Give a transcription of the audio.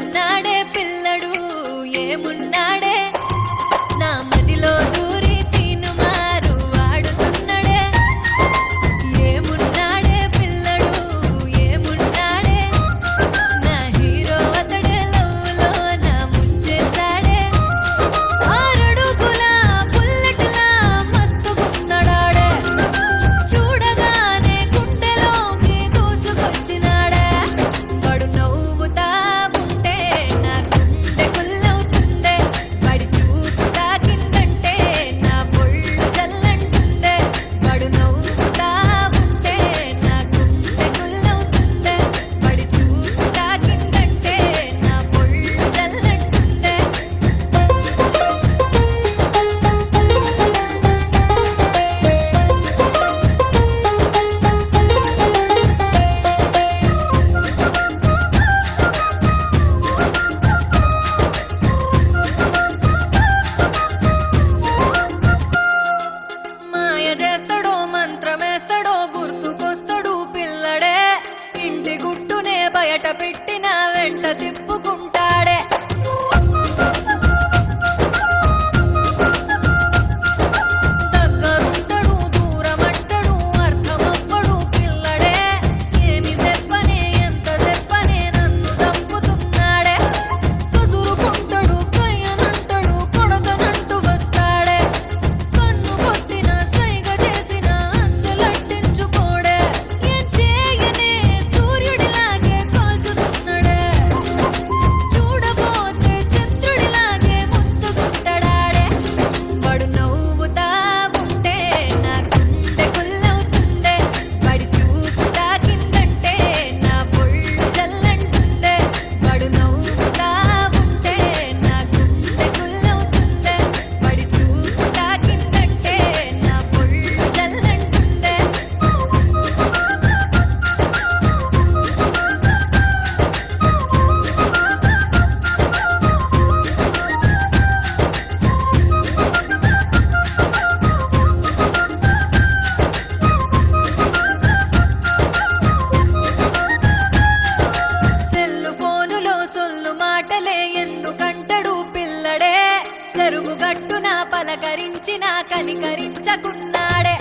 ఏమున్నాడే పిల్లడు ఏమున్నాడే నా మదిలో దూరి తీను మారు వాడుతున్నాడే ఏమున్నాడే పిల్లడు ఏమున్నాడే నా హీరో అతడే లవ్లో నా ముంచేశాడే ఆరడుగుల బుల్లెట్లా మస్తుకున్నాడే చూడగానే గుండెలోకి దూసుకొచ్చినాడే వాడు నవ్వుతా ఉంటే నా గుండె గుల్లవుతుందే వాడి చూపు తాకిందంటే నా పొళ్ళు జల్లంటుందే వాడు నవ్వుతా ఉంటే నా గుండె గుల్లవుతుందే వాడి చూపు తాకిందంటే నా పొళ్ళు జల్లంటుందే మాయ చేస్తాడో మంత్రమేస్తాడో గుర్తుకొస్తాడు పిల్లడే ఇంటి గుట్టునే బయట పెట్టిన వెంట తిప్పుకుంటాడే దగ్గరుంటాడు దూరమంటాడు అర్థమవ్వడు పిల్లడే ఏమి చెప్పనే ఎంత చెప్పనే నన్ను చంపుతున్నాడే కసురుకుంటాడు కయ్యనంటాడు కొడతనంటూ వస్తాడే కన్ను కొట్టిన సైగ చేసిన అస్సలట్టించుకోడే ఏం చేయనే సూర్యుడిలాగే కాల్చుతున్నాడే చూడబోతే చంద్రుడిలాగే ముద్దుకుంటాడాడే వాడు నవ్వుతా ఉంటే నా గుండె గుల్లవుతుందే వాడి చూపు తాకిందంటే నా పొళ్ళు జల్లంటుందే వాడు నవ్వుతా ఉంటే నా గుండె గుల్లవుతుందే వాడి చూపు తాకిందంటే నా పొళ్ళు జల్లంటుందే సెల్లు ఫోనులో సొల్లు మాటలే ఎందుకంటడు పిల్లడే చెరువు గట్టున పలకరించిన కనికరించకున్నాడే